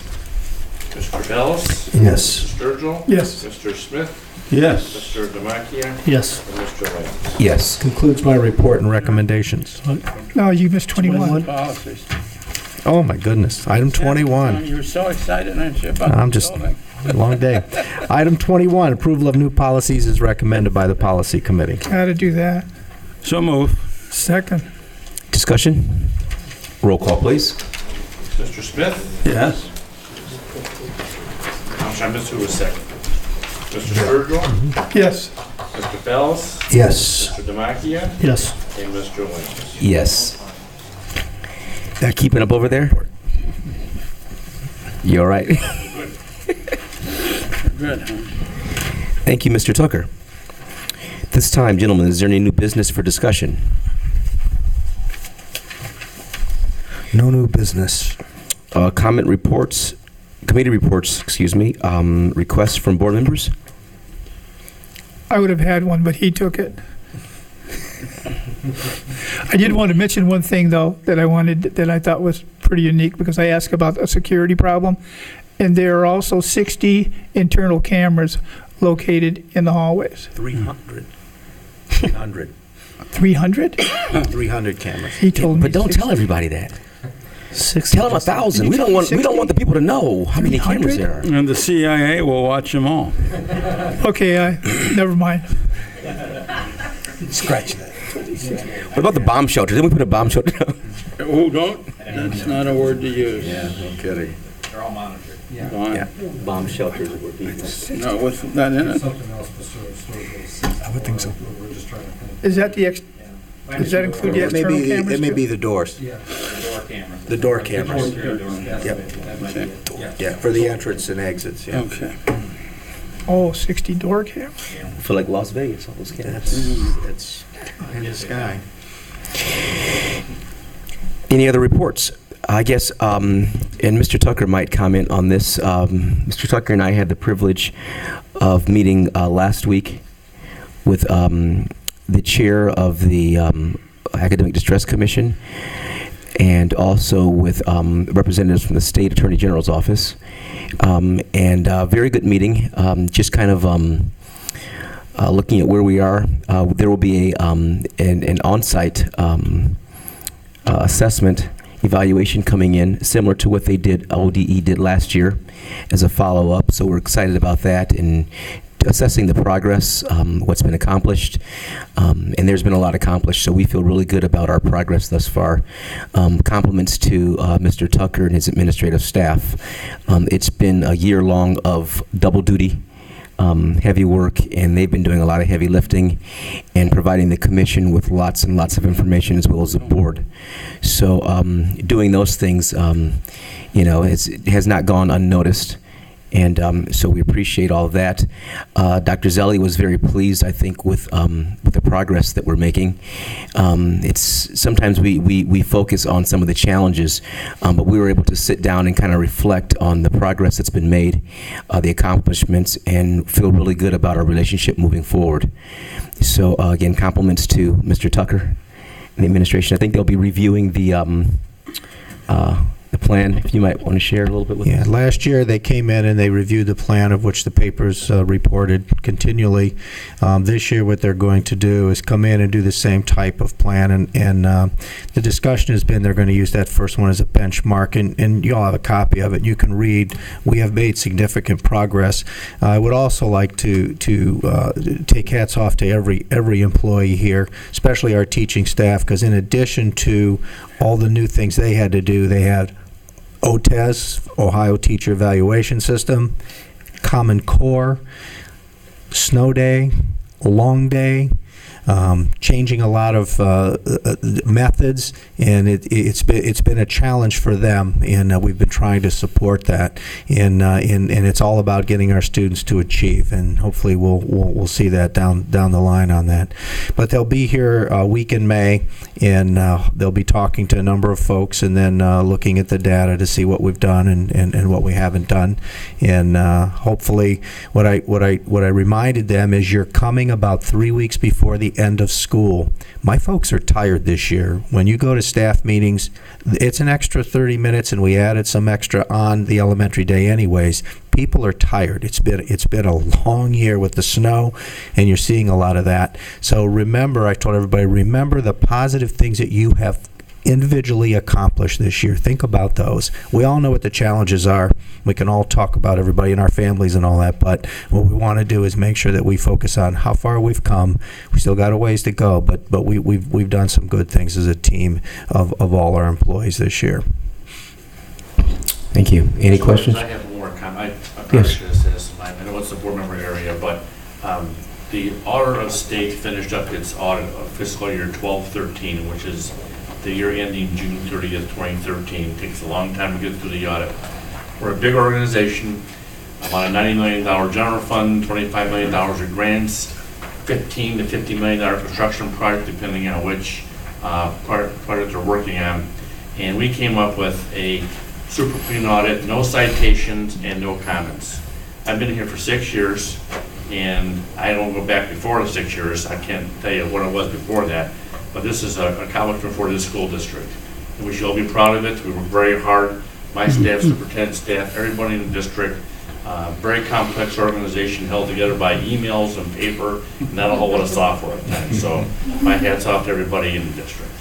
Mr. Bellis? Yes. Mr. Sturgill? Yes. Mr. Smith? Yes. Mr. Demakia? Yes. And Mr. Williams? Yes. Concludes my report and recommendations. No, you missed 21. Policies. Oh, my goodness. Item 21. You were so excited, aren't you, about I'm the just, building? long day. Item 21, approval of new policies is recommended by the Policy Committee. Gotta do that. So move. Second. Discussion? Roll call, please. Mr. Smith? Yes. I missed who was second. Mr. Sturgill? Yes. Mr. Bellis? Yes. Mr. Demakia? Yes. And Mr. Williams? Yes. Keeping up over there? You all right? Good, huh? Thank you, Mr. Tucker. This time, gentlemen, is there any new business for discussion? No new business. Comment reports, committee reports, excuse me, requests from board members? I would have had one, but he took it. I did want to mention one thing, though, that I thought was pretty unique, because I asked about a security problem, and there are also 60 internal cameras located in the hallways. 300. 300. 300? 300 cameras. He told me. But don't 60. tell everybody that. Tell them 1,000. We don't want the people to know how many cameras there are. And the CIA will watch them all. Okay, never mind. Scratch that. What about the bomb shelter? Didn't we put a bomb shelter down? Who don't? That's not a word to use. Yeah, no kidding. They're all monitored. Yeah. Bomb shelters were people. No, what's that in it? I would think so. Is that does that include the external cameras? It may too? be the doors. Yeah, the The door door cameras. cameras. Yep. Okay. Yeah, for the entrance and exits, yeah. Okay. Oh, 60 door cameras. For like Las Vegas, all those cameras. That's in the sky. Any other reports? I guess, and Mr. Tucker might comment on this. Mr. Tucker and I had the privilege of meeting last week with the chair of the Academic Distress Commission, and also with representatives from the State Attorney General's office. And very good meeting, just kind of looking at where we are. There will be an on-site assessment evaluation coming in, similar to what they did, ODE did last year, as a follow-up. So we're excited about that and assessing the progress, what's been accomplished, and there's been a lot accomplished, so we feel really good about our progress thus far. Compliments to Mr. Tucker and his administrative staff. It's been a year long of double duty, heavy work, and they've been doing a lot of heavy lifting and providing the commission with lots and lots of information, as well as the board. So doing those things, it has not gone unnoticed. And so we appreciate all of that. Dr. Zelli was very pleased, I think, with the progress that we're making. It's sometimes we focus on some of the challenges, but we were able to sit down and kind of reflect on the progress that's been made, the accomplishments, and feel really good about our relationship moving forward. So again, compliments to Mr. Tucker and the administration. I think they'll be reviewing the plan, if you might want to share a little bit with us. Last year they came in and they reviewed the plan, of which the papers reported continually. This year what they're going to do is come in and do the same type of plan, and the discussion has been they're going to use that first one as a benchmark, and you all have a copy of it. You can read. We have made significant progress. I would also like to take hats off to every employee here, especially our teaching staff, because in addition to all the new things they had to do, they had OTES, Ohio Teacher Evaluation System, Common Core, Snow Day, Long Day. changing a lot of methods, and it's been a challenge for them, and we've been trying to support that. And it's all about getting our students to achieve, and hopefully we'll see that down the line on that. But they'll be here a week in May, and they'll be talking to a number of folks, and then looking at the data to see what we've done and what we haven't done. And hopefully, what I reminded them is you're coming about 3 weeks before the end of school. My folks are tired this year. When you go to staff meetings, it's an extra 30 minutes, and we added some extra on the elementary day anyways. People are tired. It's been a long year with the snow, and you're seeing a lot of that. So remember, I told everybody, remember the positive things that you have individually accomplished this year. Think about those. We all know what the challenges are. We can all talk about everybody in our families and all that, but what we want to do is make sure that we focus on how far we've come. We still got a ways to go, but we've done some good things as a team of all our employees this year. Thank you. Any questions? I have more comment. I probably should have said this. I know it's the board member area, but the Auditor of State finished up its audit of fiscal year 12-13, which is the year ending June 30th, 2013. It takes a long time to get through the audit. We're a big organization. I'm on a $90 million general fund, $25 million of grants, $15 to $50 million construction project, depending on which project they're working on. And we came up with a super clean audit, no citations and no comments. I've been here for 6 years, and I don't go back before the 6 years. I can't tell you what it was before that, but this is an accomplishment for this school district. And we should all be proud of it. We work very hard. My staff, superintendent staff, everybody in the district. Very complex organization held together by emails and paper, not a whole lot of software at times. So my hat's off to everybody in the district.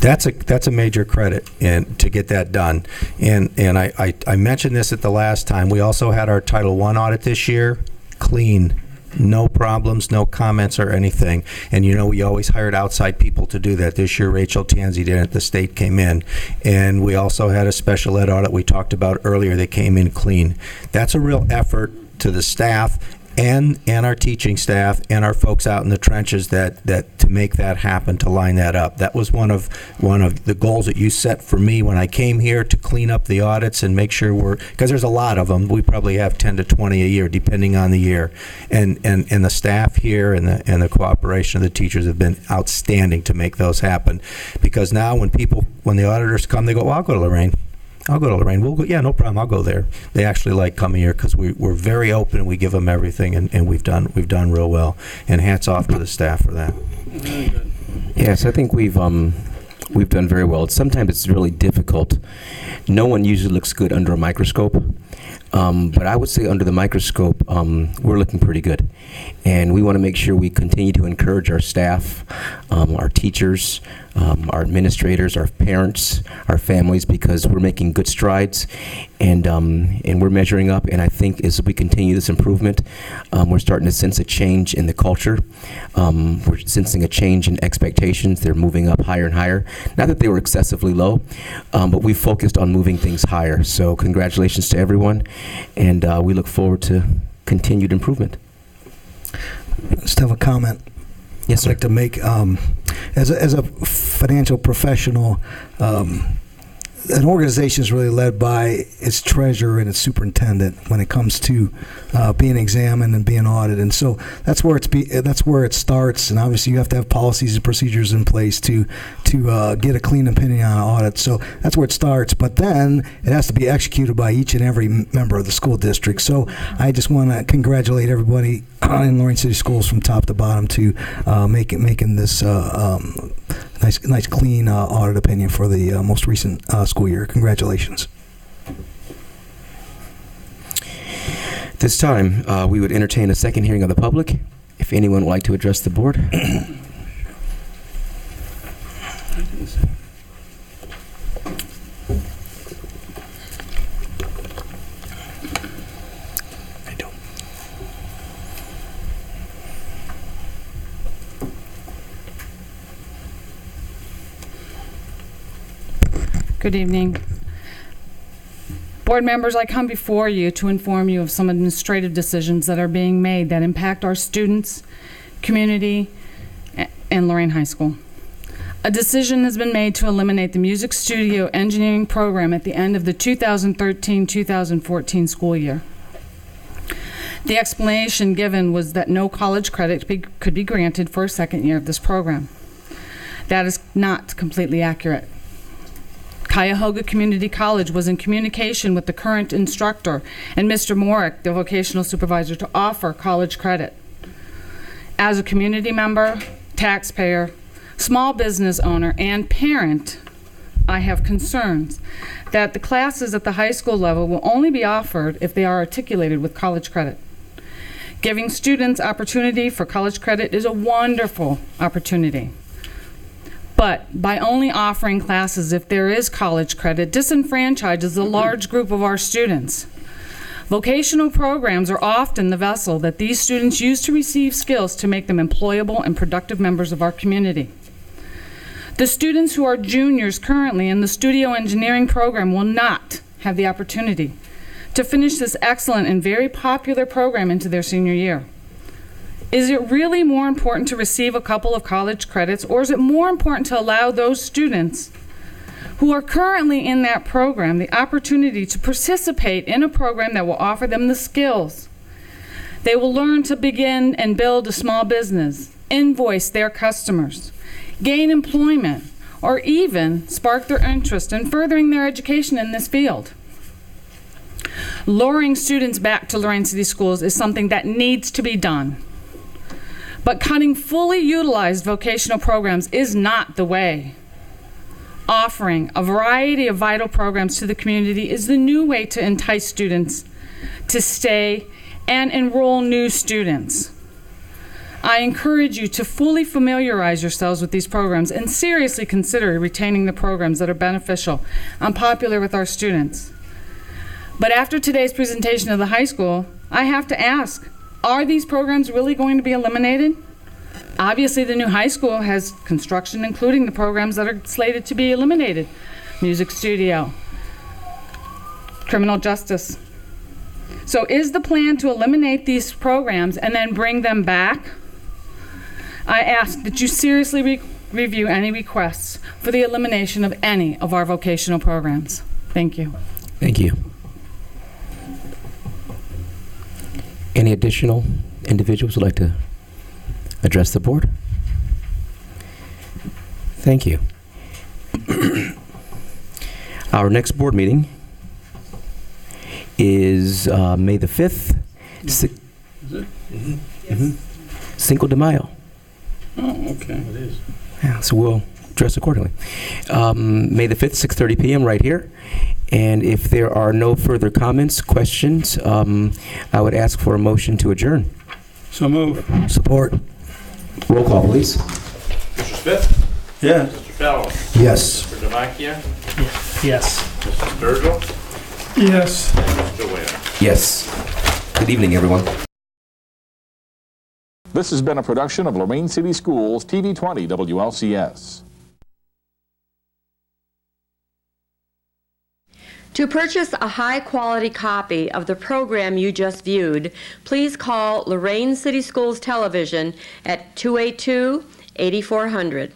That's a major credit and to get that done. And I mentioned this at the last time. We also had our Title I audit this year. Clean. No problems, no comments or anything. And we always hired outside people to do that. This year, Rachel Tanzi did it. The state came in. And we also had a special ed audit we talked about earlier that came in clean. That's a real effort to the staff and our teaching staff and our folks out in the trenches that to make that happen, to line that up. That was one of the goals that you set for me when I came here, to clean up the audits and make sure because there's a lot of them. We probably have 10 to 20 a year, depending on the year. And the staff here and the cooperation of the teachers have been outstanding to make those happen. Because now when the auditors come, they go, well, I'll go to Lorain. We'll go, yeah, no problem. I'll go there. They actually like coming here because we're very open and we give them everything, and we've done real well. And hats off to the staff for that. Yes, I think we've done very well. Sometimes it's really difficult. No one usually looks good under a microscope. But I would say under the microscope, we're looking pretty good. And we want to make sure we continue to encourage our staff, our teachers, our administrators, our parents, our families, because we're making good strides and we're measuring up. And I think as we continue this improvement, we're starting to sense a change in the culture. We're sensing a change in expectations. They're moving up higher and higher. Not that they were excessively low, but we focused on moving things higher. So congratulations to everyone. And we look forward to continued improvement. Just have a comment. Yes, sir. I'd like to make, as a financial professional, an organization is really led by its treasurer and its superintendent when it comes to being examined and being audited. And so that's where it starts. And obviously, you have to have policies and procedures in place to get a clean opinion on an audit. So that's where it starts. But then it has to be executed by each and every member of the school district. So I just want to congratulate everybody in Lorain City Schools from top to bottom to making this nice clean audit opinion for the most recent school year. Congratulations. This time, we would entertain a second hearing of the public. If anyone would like to address the board. Good evening. Board members, I come before you to inform you of some administrative decisions that are being made that impact our students community, and Lorain High School. A decision has been made to eliminate the music studio engineering program at the end of the 2013-2014 school year. The explanation given was that no college credit could be granted for a second year of this program. That is not completely accurate. Cuyahoga Community College was in communication with the current instructor and Mr. Morick, the vocational supervisor, to offer college credit. As a community member, taxpayer, small business owner, and parent, I have concerns that the classes at the high school level will only be offered if they are articulated with college credit. Giving students opportunity for college credit is a wonderful opportunity. But by only offering classes if there is college credit, disenfranchises a large group of our students. Vocational programs are often the vessel that these students use to receive skills to make them employable and productive members of our community. The students who are juniors currently in the studio engineering program will not have the opportunity to finish this excellent and very popular program into their senior year. Is it really more important to receive a couple of college credits, or is it more important to allow those students who are currently in that program the opportunity to participate in a program that will offer them the skills? They will learn to begin and build a small business, invoice their customers, gain employment, or even spark their interest in furthering their education in this field. Luring students back to Lorain City Schools is something that needs to be done. But cutting fully utilized vocational programs is not the way. Offering a variety of vital programs to the community is the new way to entice students to stay and enroll new students. I encourage you to fully familiarize yourselves with these programs and seriously consider retaining the programs that are beneficial and popular with our students. But after today's presentation of the high school, I have to ask, are these programs really going to be eliminated? Obviously, the new high school has construction, including the programs that are slated to be eliminated. Music studio, criminal justice. So is the plan to eliminate these programs and then bring them back? I ask that you seriously review any requests for the elimination of any of our vocational programs. Thank you. Thank you. Any additional individuals who would like to address the board? Thank you. Our next board meeting is May the 5th. Is it? Cinco de Mayo. Oh, okay. It is. Yeah, so we'll dress accordingly. May the 5th, 6:30 p.m. right here. And if there are no further comments, questions, I would ask for a motion to adjourn. So move. Support. Roll call, please. Mr. Smith? Yes. Mr. Fallow? Yes. Mr. Demakia? Yes. Mr. Sturgill? Yes. And Mr. Ware? Yes. Good evening, everyone. This has been a production of Lorain City Schools, TV 20 WLCS. To purchase a high-quality copy of the program you just viewed, please call Lorain City Schools Television at 282-8400.